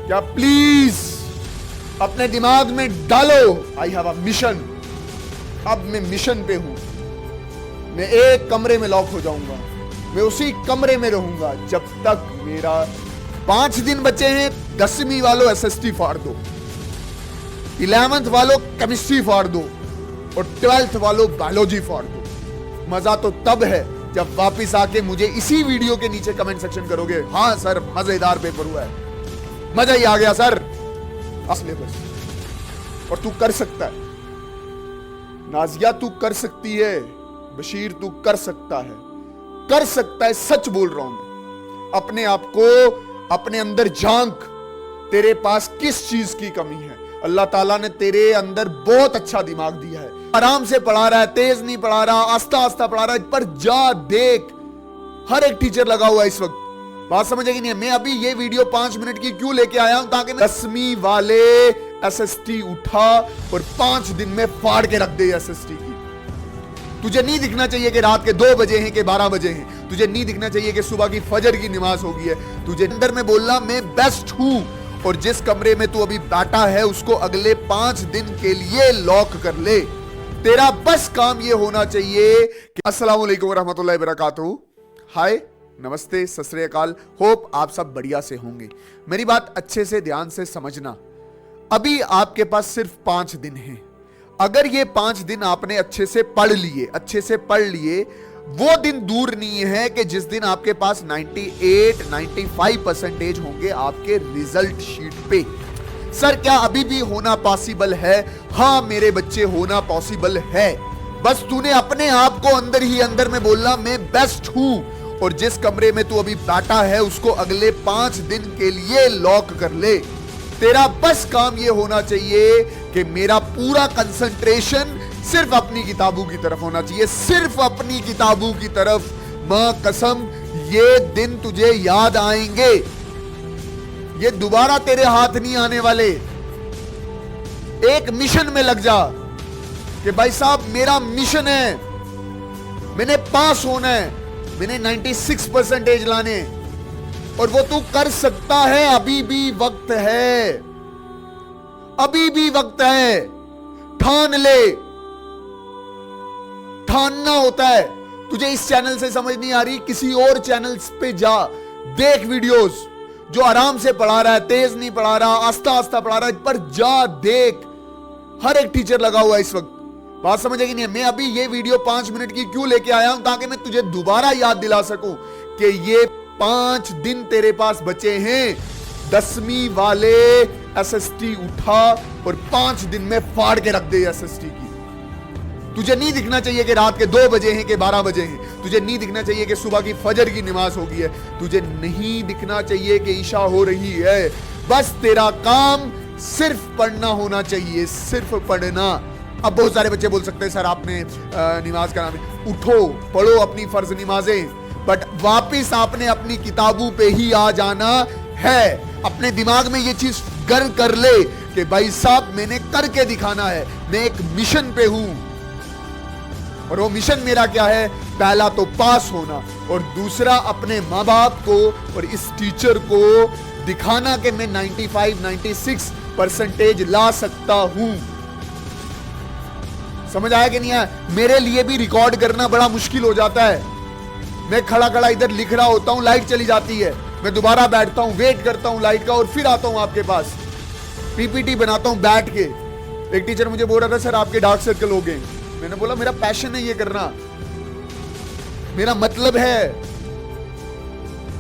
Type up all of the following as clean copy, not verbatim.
क्या प्लीज अपने दिमाग में डालो, आई हैव अ मिशन। अब मैं मिशन पे हूं। मैं एक कमरे में लॉक हो जाऊंगा, मैं उसी कमरे में रहूंगा जब तक मेरा 5 दिन बचे हैं। 10वीं वालों एसएसटी फाड़ दो, 11th वालों केमिस्ट्री फाड़ दो और 12th वालों बायोलॉजी फाड़ दो। मजा तो तब है जब वापिस आके मुझे इसी वीडियो के नीचे कमेंट सेक्शन करोगे, हाँ सर मजेदार पेपर हुआ है, मजा ही आ गया सर, असले बस। और तू कर सकता है नाजिया, तू कर सकती है, बशीर तू कर सकता है, कर सकता है। सच बोल रहा हूं मैं। अपने आप को अपने अंदर झांक, तेरे पास किस चीज की कमी है। अल्लाह ताला ने तेरे अंदर बहुत अच्छा दिमाग दिया है। आराम से पढ़ा रहा है, तेज नहीं पढ़ा रहा, आस्ता आस्ता पढ़ा रहा है, पर जा देख, हर एक टीचर लगा हुआ है इस वक्त। बात समझेगी नहीं है। मैं अभी ये वीडियो 5 मिनट की क्यों लेके आया हूं, ताकि 10वीं वाले एसएसटी उठा और 5 दिन में फाड़ के रख दे एसएसटी की। तुझे नहीं दिखना चाहिए कि रात के 2 बजे हैं कि 12 बजे हैं। तुझे नहीं दिखना चाहिए कि सुबह की फजर की नमाज हो गई है। तुझे अंदर में बोलना मैं बेस्ट हूं, और जिस कमरे में तू अभी बैठा है उसको अगले 5 दिन के लिए लॉक कर ले। तेरा बस काम ये होना चाहिए कि अस्सलाम वालेकुम रहमतुल्लाहि व बरकातहू। हाय, नमस्ते, सत श्री अकाल। होप आप सब बढ़िया से होंगे। मेरी बात अच्छे से ध्यान से समझना। अभी आपके पास सिर्फ 5 दिन हैं। अगर ये 5 दिन आपने अच्छे से पढ़ लिए, वो दिन दूर नहीं है कि जिस दिन आपके पास 98-95% होंगे आपके रिजल्ट शीट पे। सर क्या अभी भी होना पॉसिबल है? हाँ मेरे बच्चे, होना पॉसिबल है। बस तूने अपने आप को अंदर ही अंदर में बोलना मैं बेस्ट हूं, और जिस कमरे में तू अभी बैठा है उसको अगले 5 दिन के लिए लॉक कर ले। तेरा बस काम ये होना चाहिए कि मेरा पूरा कंसंट्रेशन सिर्फ अपनी किताबों की तरफ होना चाहिए, सिर्फ अपनी किताबों की तरफ। मां कसम, ये दिन तुझे याद आएंगे, ये दोबारा तेरे हाथ नहीं आने वाले। एक मिशन में लग जा कि भाई साहब मेरा मिशन है, मैंने पास होना है, मैंने 96% लाने, और वो तू कर सकता है। अभी भी वक्त है, अभी भी वक्त है। ठान ले, ठानना होता है। तुझे इस चैनल से समझ नहीं आ रही, किसी और चैनल्स पे जा, देख वीडियोस। जो आराम से पढ़ा रहा है, तेज नहीं पढ़ा रहा, आस्ता आस्ता पढ़ा रहा है, पर जा देख, हर एक टीचर लगा हुआ है इस वक्त। बात समझेगी नहीं है। मैं अभी ये वीडियो 5 मिनट की क्यों लेके आया हूं, ताकि मैं तुझे दोबारा याद दिला सकूं कि ये 5 दिन तेरे पास बचे हैं। 10वीं वाले एसएसटी उठा और 5 दिन में फाड़ के रख दे एसएसटी की। तुझे नहीं दिखना चाहिए कि रात के 2 बजे हैं कि 12 बजे हैं। तुझे नहीं दिखना चाहिए कि सुबह की फजर की नमाज हो गई है। तुझे नहीं दिखना चाहिए कि ईशा हो रही है। बस तेरा काम सिर्फ पढ़ना होना चाहिए, सिर्फ पढ़ना। अब बहुत सारे बच्चे बोल सकते हैं सर आपने नमाज का नाम है। उठो, पढ़ो अपनी फर्ज नमाजें, बट वापिस आपने अपनी किताबों पे ही आ जाना है। अपने दिमाग में ये चीज गर्व कर ले कि भाई साहब मैंने करके दिखाना है, मैं एक मिशन पे हूं। और वो मिशन मेरा क्या है? पहला तो पास होना, और दूसरा अपने माँ बाप को और इस टीचर को दिखाना कि मैं 95-96% ला सकता हूं। समझ आया कि नहीं आया? मेरे लिए भी रिकॉर्ड करना बड़ा मुश्किल हो जाता है। मैं खड़ा खड़ा इधर लिख रहा होता हूं, लाइट चली जाती है, मैं दोबारा बैठता हूं, वेट करता हूं लाइट का, और फिर आता हूं आपके पास, पीपीटी बनाता हूं बैठ के। एक टीचर मुझे बोल रहा था सर आपके डार्क सर्कल हो गए। मैंने बोला मेरा पैशन है ये करना, मेरा मतलब है,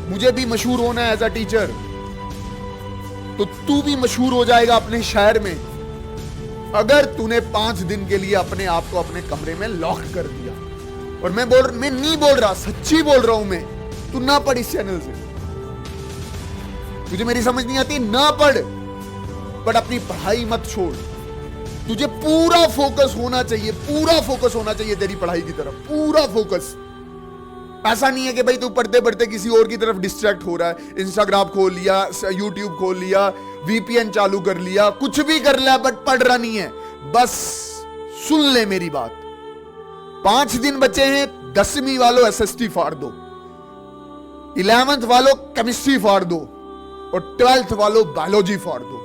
मुझे भी मशहूर होना है एज अ टीचर। तो तू भी मशहूर हो जाएगा अपने शहर में अगर तूने 5 दिन के लिए अपने आप को अपने कमरे में लॉक कर दिया। और मैं नहीं बोल रहा, सच्ची बोल रहा हूं मैं। तू ना पढ़ इस चैनल से, तुझे मेरी समझ नहीं आती, ना पढ़, बट अपनी पढ़ाई मत छोड़। तुझे पूरा फोकस होना चाहिए, पूरा फोकस होना चाहिए तेरी पढ़ाई की तरफ, पूरा फोकस। ऐसा नहीं है कि भाई तू पढ़ते पढ़ते किसी और की तरफ डिस्ट्रैक्ट हो रहा है, इंस्टाग्राम खोल लिया, यूट्यूब खोल लिया, वीपीएन चालू कर लिया, कुछ भी कर लिया, बट पढ़ रहा नहीं है। बस सुन ले मेरी बात, 5 दिन बचे हैं। 10वीं वालों एसएसटी फाड़ दो, 11th वालों केमिस्ट्री फाड़ दो, और 12th वालों बायोलॉजी फाड़ दो।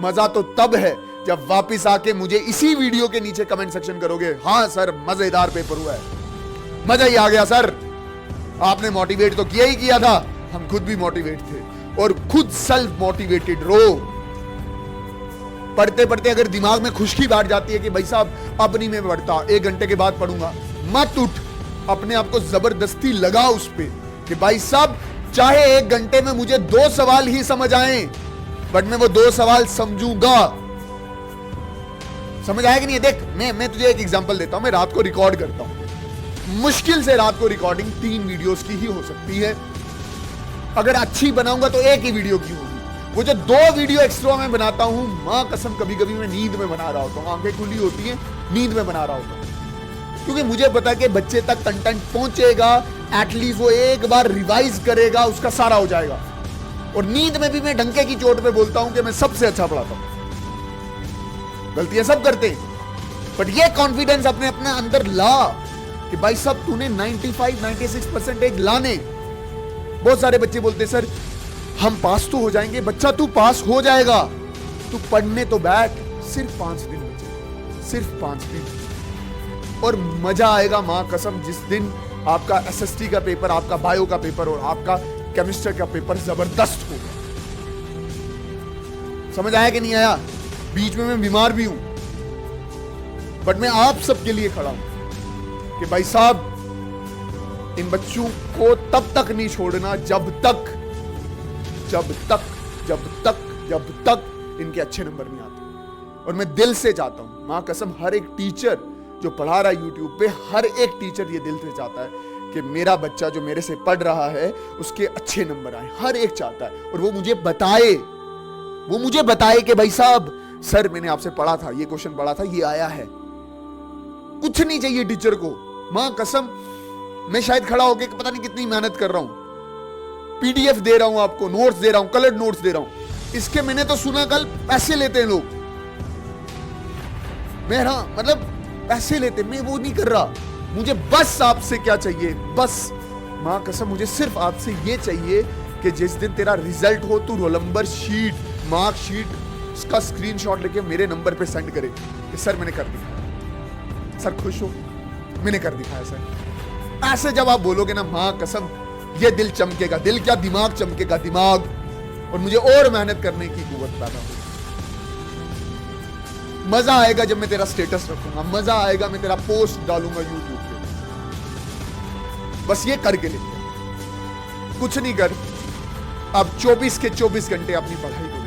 मजा तो तब है जब वापिस आके मुझे इसी वीडियो के नीचे कमेंट सेक्शन करोगे, हाँ सर मजेदार पेपर हुआ है, मजा ही आ गया सर, आपने मोटिवेट तो किया ही किया था, हम खुद भी मोटिवेट थे और खुद सेल्फ मोटिवेटेड रहो। पढ़ते पढ़ते अगर दिमाग में खुशकी बैठ जाती है कि भाई साहब अब नहीं मैं पढ़ता, 1 घंटे के बाद पढ़ूंगा, मत उठ, अपने आप को जबरदस्ती लगा उस पे कि भाई साहब चाहे 1 घंटे में मुझे 2 सवाल ही समझ आए, बट मैं वो 2 सवाल समझूंगा। समझ आया कि नहीं? देख मैं तुझे एक एग्जांपल देता हूं। मैं रात को रिकॉर्ड करता हूं, मुश्किल से रात को रिकॉर्डिंग 3 वीडियोस की ही हो सकती है। अगर अच्छी बनाऊंगा तो 1 ही वीडियो की होगी। वो जो 2 वीडियो एक्स्ट्रा मैं बनाता हूं, मां कसम कभी कभी मैं नींद में बना रहा होता हूं, आंखें खुली होती हैं, नींद में बना रहा होता हूं, क्योंकि मुझे पता है कि बच्चे तक कंटेंट पहुंचेगा, एटलीस्ट वो एक बार रिवाइज करेगा, उसका सारा हो जाएगा। और नींद में भी मैं डंके की चोट पे बोलता हूं कि मैं सबसे अच्छा पढ़ाता हूं। गलतियां सब करते हैं, बट ये कॉन्फिडेंस अपने अपने अंदर ला कि भाई साहब तूने 95-96% लाने। बहुत सारे बच्चे बोलते सर हम पास तो हो जाएंगे। बच्चा तू पास हो जाएगा, तू पढ़ने तो बैठ, सिर्फ 5 दिन बचे, सिर्फ 5 दिन, और मजा आएगा मां कसम जिस दिन आपका एसएसटी का पेपर, आपका बायो का पेपर और आपका केमिस्ट्री का पेपर जबरदस्त होगा। समझ आया कि नहीं आया? बीच में मैं बीमार भी हूं, बट मैं आप सबके लिए खड़ा हूं कि भाई साहब इन बच्चों को तब तक नहीं छोड़ना जब तक इनके अच्छे नंबर नहीं आते। और मैं दिल से चाहता हूं, मां कसम हर एक टीचर जो पढ़ा रहा है यूट्यूब पे, हर एक टीचर ये दिल से चाहता है कि मेरा बच्चा जो मेरे से पढ़ रहा है उसके अच्छे नंबर आए, हर एक चाहता है। और वो मुझे बताए कि भाई साहब सर मैंने आपसे पढ़ा था, ये क्वेश्चन पढ़ा था, ये आया है। कुछ नहीं चाहिए टीचर को, मां कसम मैं शायद खड़ा होके पता नहीं कितनी मेहनत कर रहा हूं, पीडीएफ दे रहा हूं आपको, नोट्स दे रहा हूं, कलर्ड नोट्स दे रहा हूं। इसके मैंने तो सुना कल पैसे लेते हैं लोग, मेरा मतलब पैसे लेते, मैं वो नहीं कर रहा। मुझे बस आपसे क्या चाहिए, बस मां कसम मुझे सिर्फ आपसे ये चाहिए कि जिस दिन तेरा रिजल्ट हो तू roll number sheet, mark sheet उसका स्क्रीनशॉट लेके मेरे नंबर पे सेंड करे कि सर मैंने कर दिखाया, सर खुश हो मैंने कर दिखाया सर। ऐसे जब आप बोलोगे ना मां कसम ये दिल चमकेगा, दिल क्या दिमाग चमकेगा, दिमाग, और मुझे और मेहनत करने की कुव्वत पैदा होगी। मजा आएगा जब मैं तेरा स्टेटस रखूंगा, मजा आएगा मैं तेरा पोस्ट डालूंगा यूट्यूब पे। बस ये करके ले, कुछ नहीं कर। अब 24 के 24 घंटे अपनी पढ़ाई को दे,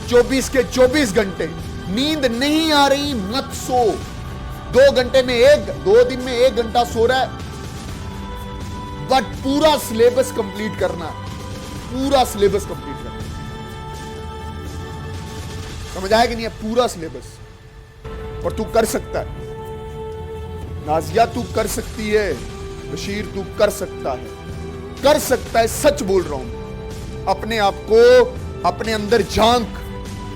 24 के 24 घंटे। नींद नहीं आ रही मत सो, 2 घंटे में 2 दिन में 1 घंटा सो रहा है, बट पूरा सिलेबस कंप्लीट करना, पूरा सिलेबस कंप्लीट करना। समझ आया कि नहीं है? पूरा सिलेबस। और तू कर सकता है, नाजिया तू कर सकती है, बशीर तू कर सकता है, कर सकता है, सच बोल रहा हूं। अपने आप को अपने अंदर झांक,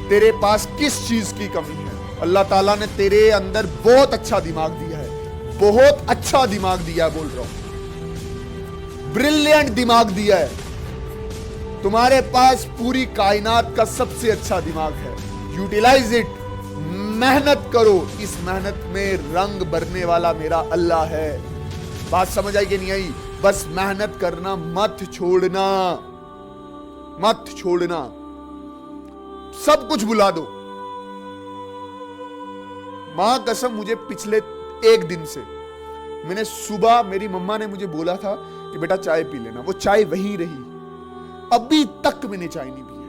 तेरे पास किस चीज की कमी है। अल्लाह ताला ने तेरे अंदर बहुत अच्छा दिमाग दिया है, बहुत अच्छा दिमाग दिया है, बोल रहा हूं, ब्रिलियंट दिमाग दिया है। तुम्हारे पास पूरी कायनात का सबसे अच्छा दिमाग है, यूटिलाइज इट, मेहनत करो। इस मेहनत में रंग भरने वाला मेरा अल्लाह है। बात समझ आई कि नहीं आई? बस मेहनत करना, मत छोड़ना, मत छोड़ना, सब कुछ भुला दो। मां कसम मुझे पिछले 1 दिन से, मैंने सुबह मेरी मम्मा ने मुझे बोला था कि बेटा चाय पी लेना, वो चाय वहीं रही, अभी तक मैंने चाय नहीं पी है।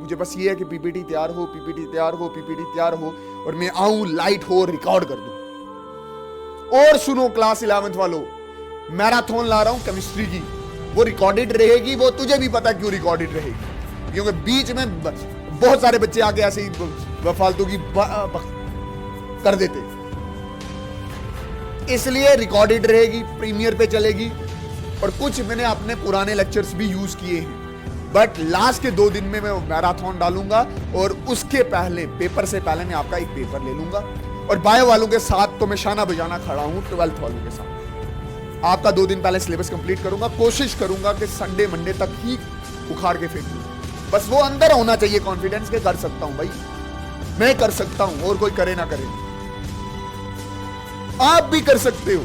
मुझे बस ये है कि पीपीटी तैयार हो, पीपीटी तैयार हो, पीपीटी तैयार हो, और मैं आऊं, लाइट हो, रिकॉर्ड कर दूं। और सुनो क्लास 11th वालों, मैराथन ला रहा हूं केमिस्ट्री की, वो रिकॉर्डेड रहेगी, वो तुझे भी पता क्यों रिकॉर्डेड रहेगी, क्योंकि बीच में बहुत सारे बच्चे आके ऐसे ही फालतू की कर देते, इसलिए रिकॉर्डेड रहेगी, प्रीमियर पे चलेगी। और कुछ मैंने अपने पुराने लेक्चर्स भी यूज किए हैं, बट लास्ट के 2 दिन में मैं मैराथन डालूंगा, और उसके पहले, पेपर से पहले मैं आपका एक पेपर ले लूंगा। और बायो वालों के साथ तो मैं शाना बजाना खड़ा हूं, 12th वालों के साथ आपका 2 दिन पहले सिलेबस कंप्लीट करूंगा। कोशिश करूंगा कि संडे मंडे तक ही उखाड़ के फेंक दूं, बस वो अंदर होना चाहिए कॉन्फिडेंस के कर सकता हूं भाई, मैं कर सकता हूं, और कोई करे ना करे। आप भी कर सकते हो।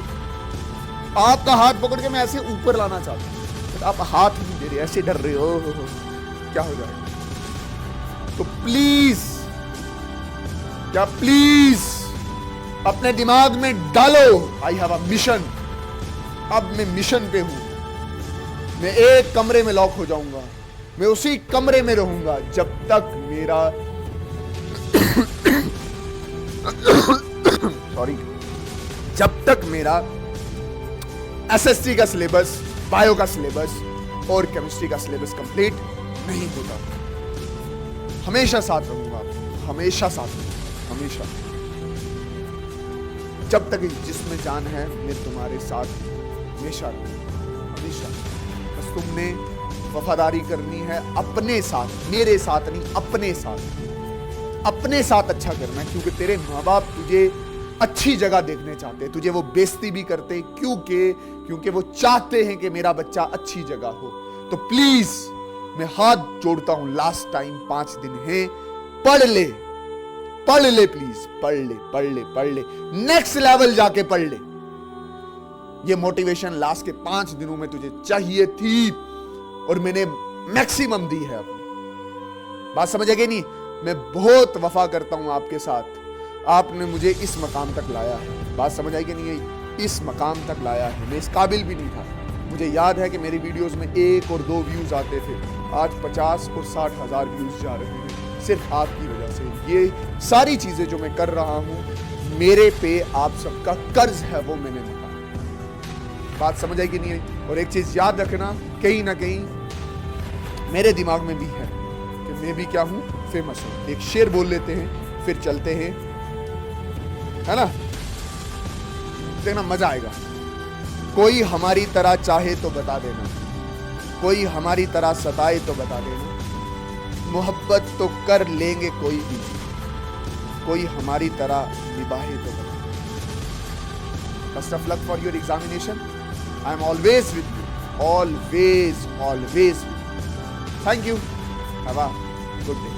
आपका हाथ पकड़ के मैं ऐसे ऊपर लाना चाहता हूं, तो आप हाथ नहीं दे रहे, ऐसे डर रहे हो, क्या हो जाएगा। तो प्लीज, क्या प्लीज अपने दिमाग में डालो, आई हैव अ मिशन। अब मैं मिशन पे हूं। मैं एक कमरे में लॉक हो जाऊंगा, मैं उसी कमरे में रहूंगा जब तक मेरा सॉरी, जब तक मेरा एसएसटी का सिलेबस, बायो का सिलेबस और केमिस्ट्री का सिलेबस कंप्लीट नहीं होता। हमेशा साथ रहूंगा, हमेशा साथ रहूंगा, हमेशा। जब तक जिसमें जान है मैं तुम्हारे साथ हमेशा रहूंगा, हमेशा। बस तुमने वफादारी करनी है अपने साथ, मेरे साथ नहीं, अपने साथ। अपने साथ अच्छा करना है, क्योंकि तेरे माँ बाप तुझे अच्छी जगह देखने चाहते हैं। तुझे वो बेइज्जती भी करते हैं, क्योंकि वो चाहते हैं कि मेरा बच्चा अच्छी जगह हो। तो प्लीज मैं हाथ जोड़ता हूं, लास्ट टाइम 5 दिन है, पढ़ ले, पढ़ ले प्लीज, पढ़ ले, पढ़ ले, पढ़ ले, नेक्स्ट लेवल जाके पढ़ ले। ये मोटिवेशन लास्ट के 5 दिनों में तुझे चाहिए थी और मैंने मैक्सिमम दी है अपनी। बात समझ गए नहीं? मैं बहुत वफा करता हूं आपके साथ। आपने मुझे इस मकाम तक लाया है। बात समझ आई कि नहीं? इस मकाम तक लाया है। मैं इस काबिल भी नहीं था। मुझे याद है कि मेरी वीडियोस में 1 और 2 व्यूज आते थे, आज 50 और 60 हजार व्यूज जा रहे हैं, सिर्फ आपकी वजह से। ये सारी चीजें जो मैं कर रहा हूं, मेरे पे आप सबका कर्ज है, वो मैंने निभाया। बात समझ आई कि नहीं? और एक चीज याद रखना, कहीं ना कहीं मेरे दिमाग में भी है कि मैं भी क्या हूं, फेमस हूं। एक शेर बोल लेते हैं, फिर चलते हैं, है ना? देखना मजा आएगा। कोई हमारी तरह चाहे तो बता देना, कोई हमारी तरह सताए तो बता देना, मोहब्बत तो कर लेंगे कोई भी, कोई हमारी तरह निभाए तो बता देना। Best of luck for your examination. I am always with you. Always, always with you. Thank you. Have a good day.